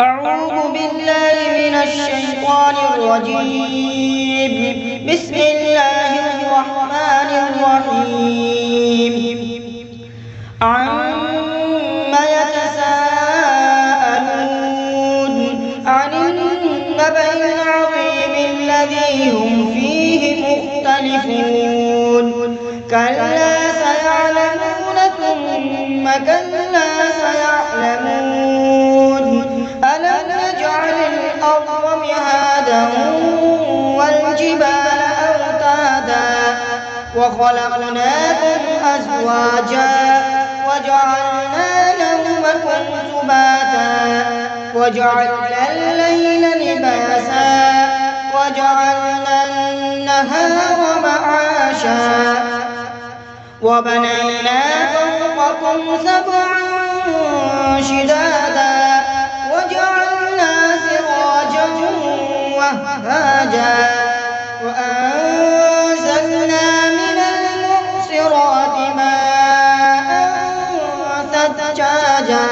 أعوذ بالله من الشيطان الرجيم. بسم الله الرحمن الرحيم. عما يتساءلون عن النبأ العظيم الذي هم فيه مختلفون كلا سيعلمون ثم كلا سيعلمون ألم نجعل الأرض مهادا والجبال أوتادا وخلقناكم أزواجا وجعلنا نومكم سباتا وجعلنا الليل لباسا وجعلنا النهار معاشا وبنينا فوقكم سبعا شدادا وجعلنا سراجا وهاجا وأنزلنا من المعصرات ماء ثجاجا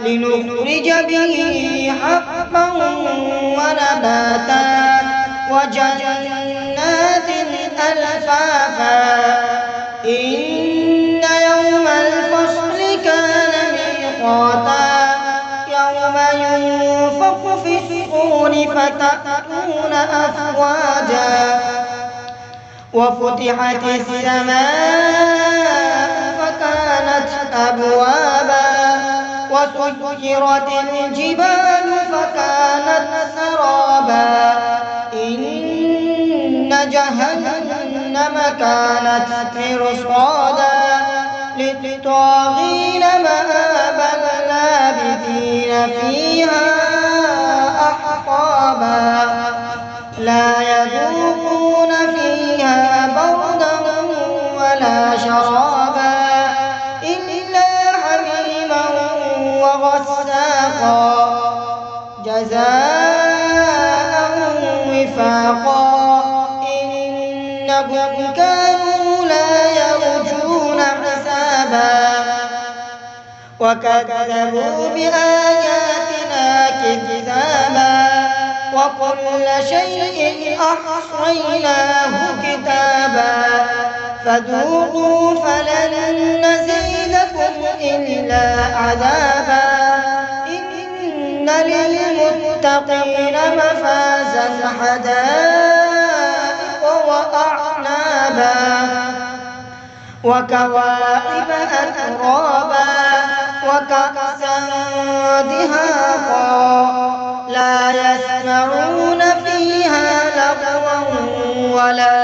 لنخرج به حبا ونباتا وجنات ألفافا إن يوم الفصل كان ميقاتا يوم ينفخ في الصور فتأتون أفواجا وفتحت السماء فكانت أبوابا وسيرت الجبال فكانت سرابا إن جهنم كانت مرصادا للطاغين مآبا لابثين فيها أحقابا لا يذوقون فيها بردا ولا شرابا إلا حميما وغساقا جزاء وفاقا إنهم كانوا لا يرجون حسابا وكذبوا بآياتنا كذابا وكل شيء أحصيناه كتابا فذوقوا فلن نزيدكم إلا عذابا إن للمتقين مفازا حدائق وأعنابا وكواعب أترابا وكأسا دهاقا لا يسمعون فيها لغوا ولا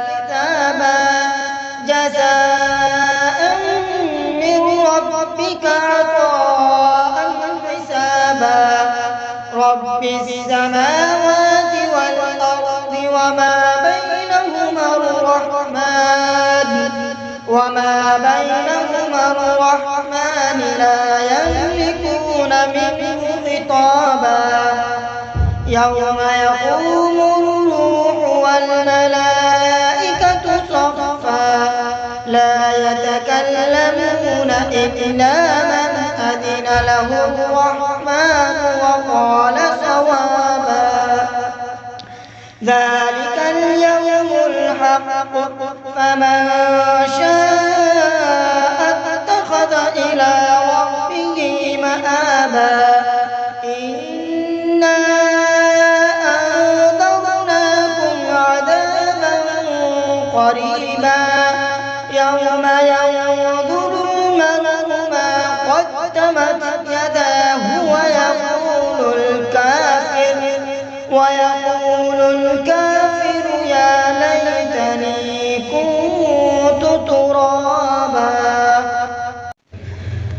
كتابا جزاء من ربك عطاء حسابا رب السماوات والأرض وما بينهما الرحمن لا يملكون منه خطابا يوم يقوم الروح والملائكة صفا لا يتكلمون إلا من أذن له الرحمن وقال صوابا ذلك اليوم الحق فمن شاء اتخذ إلى ربه مآبا إنا أنذرناكم عذابا قريبا يوم ينظر المرء ما قدمت يداه ويقول الكافر يا ليتني كنت ترابا.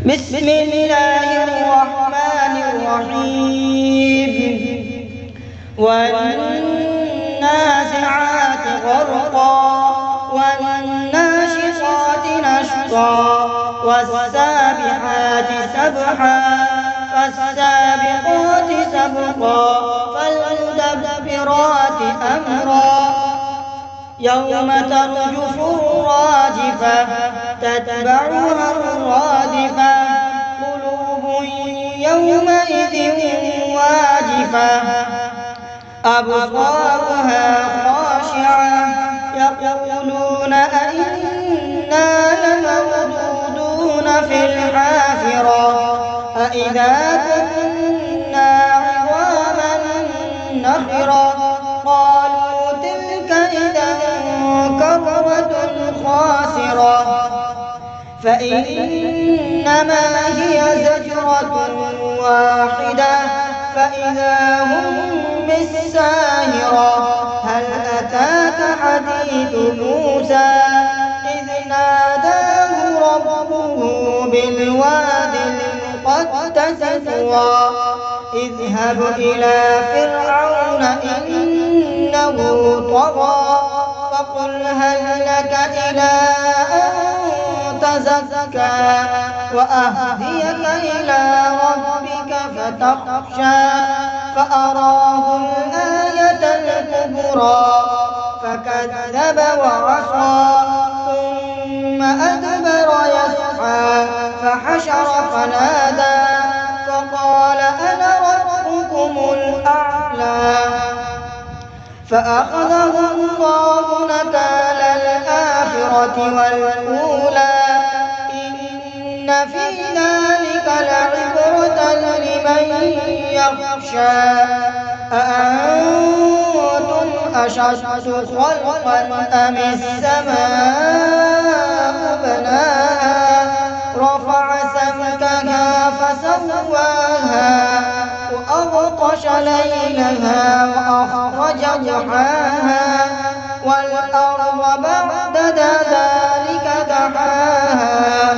بسم الله الرحمن الرحيم. والنازعات غرقا والناشطات نشطا والسابحات سبحا فالسابقات سبقا فالمدبرات أمرا يوم ترجف الراجفة تتبعها الرادفة قلوب يومئذ واجفة أبصارها خاشعة يقولون أئنا لمردودون في الحافرة أئذا كنا عظاما نخرة قالوا تلك إذا كرة خاسرة فإنما هي زجرة واحدة فإذا هم بالساهرة هل أتاك حديث موسى إذ ناداه ربه بالواد المقدس طوى اذهب إلى فرعون إنه طغى فقل هل لك إلى أن تزكى وأهديك إلى ربك فتخشى فأراه الآية الكبرى فكذب وعصى ثم أدبر يسعى فحشر فنادى فقال أنا ربكم الأعلى فأخذه الله نكال الآخرة والأولى إن في ذلك لعبرة لمن يخشى أأنتم أشد خلقا أم السماء بناها رفع سمكها فسواها وأغطش ليلها وأخرج ضحاها والأرض بعد ذلك دحاها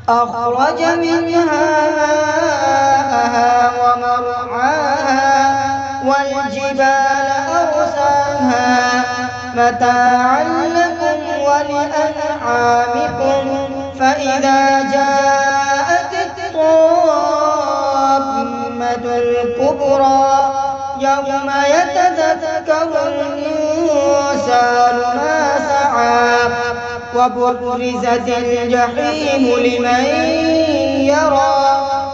أخرج منها ماءها ومرعاها والجبال أرساها متاعا لكم ولأنعامكم فإذا جاءت الطامة الكبرى يوم يتذكر الإنسان ما سعى وبرزت الجحيم لمن يرى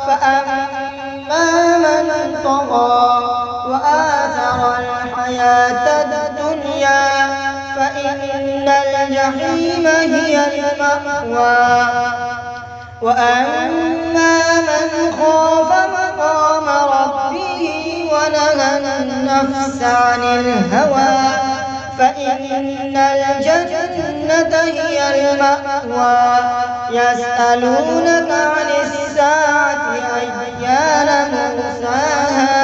فأما من طغى وآثر الحياة الدنيا فإن الجحيم هي المأوى وأما من خاف مقام ربه ونهى النفس عن الهوى فإن الجنة هي المأوى يسألونك عن الساعة أيان مرساها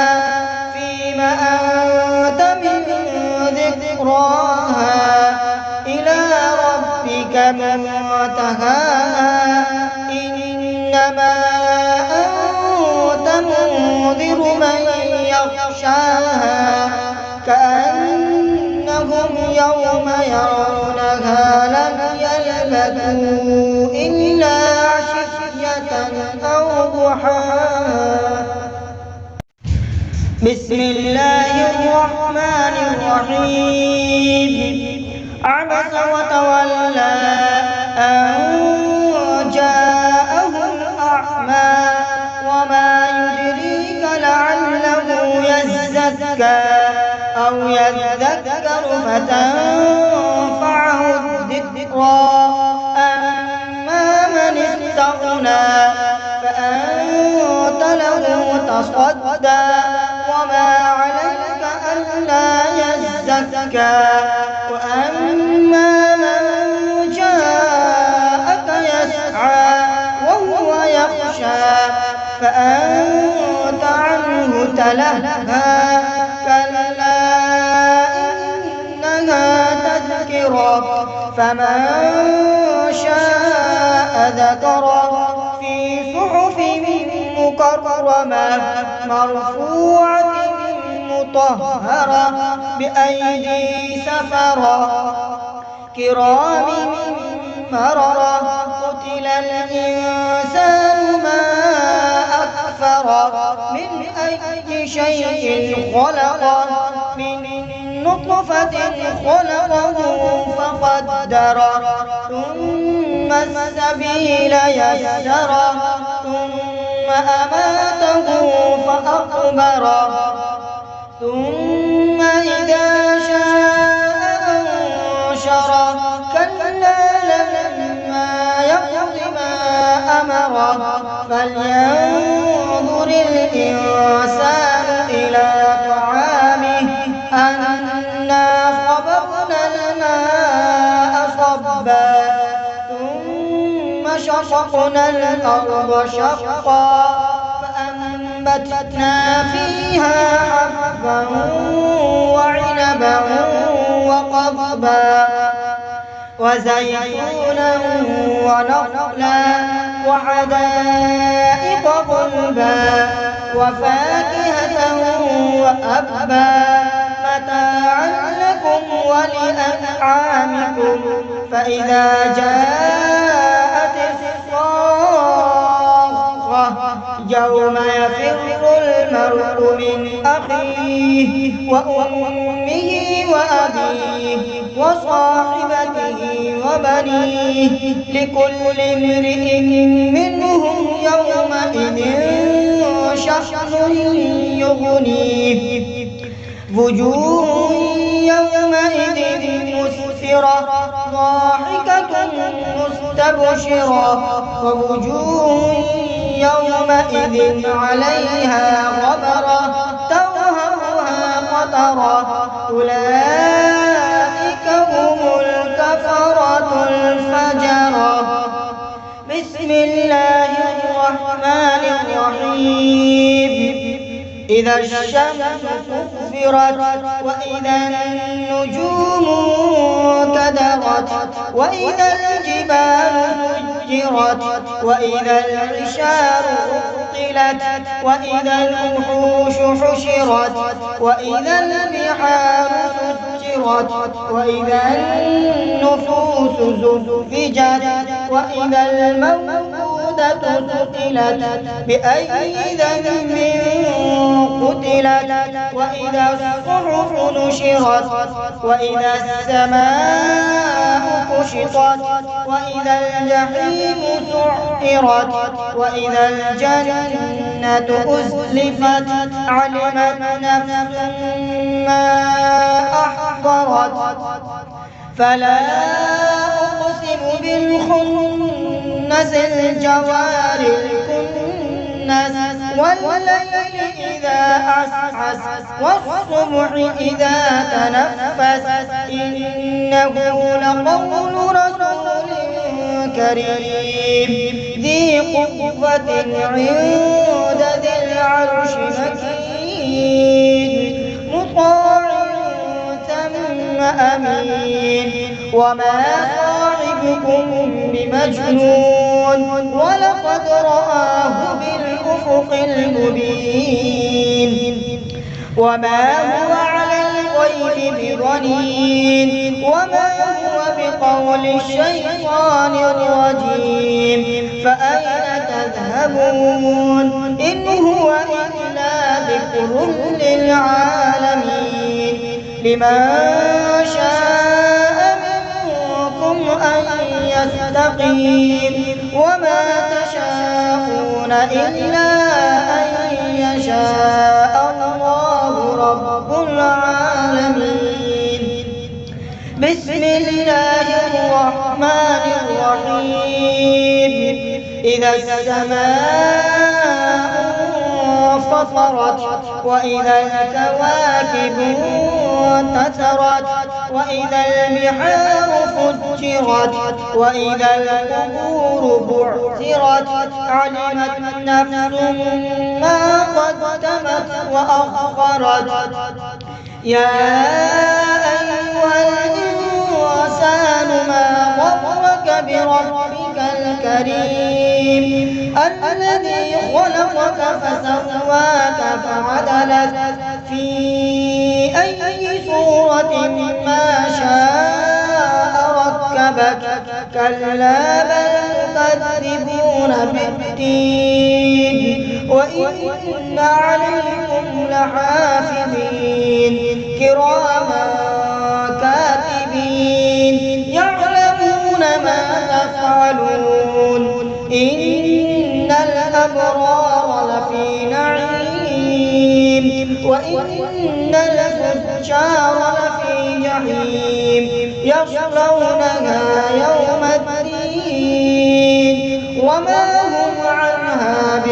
فيما أنت من ذكراها إلى ربك منتهاها إنما أنت منذر من يخشاها كأنهم يوم يرونها لم يلبثوا إلا عشية أو ضحاها بسم الله الرحمن الرحيم عبس وتولى أن جاءه الأعمى وما يدريك لعله يزكى أو يذكر فتنفعه الذكرى أما من استغنى فأنت له تصدى وما عليك ألا يزكى وأما من جاءك يسعى وهو يخشى فأنت عنه تلهى كلا إنها تذكرة فمن شاء ذكره في صحف مكرمة مرفوعة مطهرة بأيدي سفرة كرام بررة قتل الإنسان ما أكفره من أي شيء خلقه من نطفة خلقه فقدره ثم السبيل يسره ثم أماته فأقبره ثم إذا شاء أنشره كلا لما يقض ما أمره فلينظر الإنسان إلى طعامه أنا صببنا الماء صبا ثم شققنا الأرض شقا فأنبتنا فيها حبا وعنبا وقضبا وزيتونا ونخلا وحدائق غلبا وفاكهة وأبا متاعا لكم ولأنعامكم فإذا جاءت الصاخة يوم يفر المرء من أخيه وأمه وأبيه وصاحبته وبنيه لكل امرئ منهم يومئذ شأن يغنيه وجوه يومئذ مسفرة ضاحكة مستبشرة ووجوه يومئذ عليها غبرة ترهقها قترة أولئك هم الكفرة الفجرة بسم الله الرحمن الرحيم إذا الشمس كفرت وإذا النجوم كدرت وإذا الجبال سجرت وإذا العشار عطلت وإذا الوحوش حشرت وإذا البحار سجرت وإذا النفوس زوجت وإذا الموءودة سئلت بأي ذنب قتلت وإذا الصحف نشرت وإذا السماء كشطت وإذا الجحيم سعرت وإذا الجنة أزلفت علمت نفس ما أحضرت فلا أقسم بالخنس الجوار الكنس والليل إذا عسعس والصبح إذا تنفس إنه لقول رسول كريم ذي قوة عند ذي العرش مكين مطاع ثم أمين وما صاحبكم بمجنون ولقد رآه بالأفق المبين وما هو على الغيب بضنين وما هو بقول الشيطان الرجيم فأين تذهبون إن هو إلا ذكر للعالمين لمن شاء منكم أن يستقيم وما تشاءون إلا أن يشاء الله رب العالمين بسم الله الرحمن الرحيم إذا السماء انفطرت وإذا الكواكب انتثرت وإذا البحار فجرت وإذا القبور بعثرت علمت نفس ما قدمت وأخرت يا أيها الإنسان ما غرك بربك الكريم الذي خلقك فسواك فعدلك في أي صورة ما شاء ركبك كلا بل تكذبون بالدين وإن عليكم لحافظين كراما كاتبين يعلمون ما تفعلون إن الأبرار في نعيم وإن الفجار لفي جحيم يصلونها يوم الدين وما هم عنها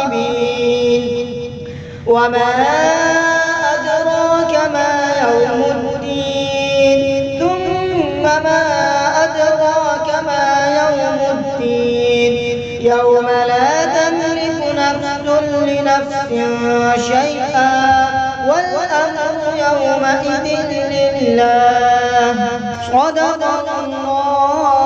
بغائبين وما أدراك ما يوم الدين ثم ما أدراك ما يوم الدين يوم لا تملك نفس لنفس شيئا والأمر يومئذ لله صدق الله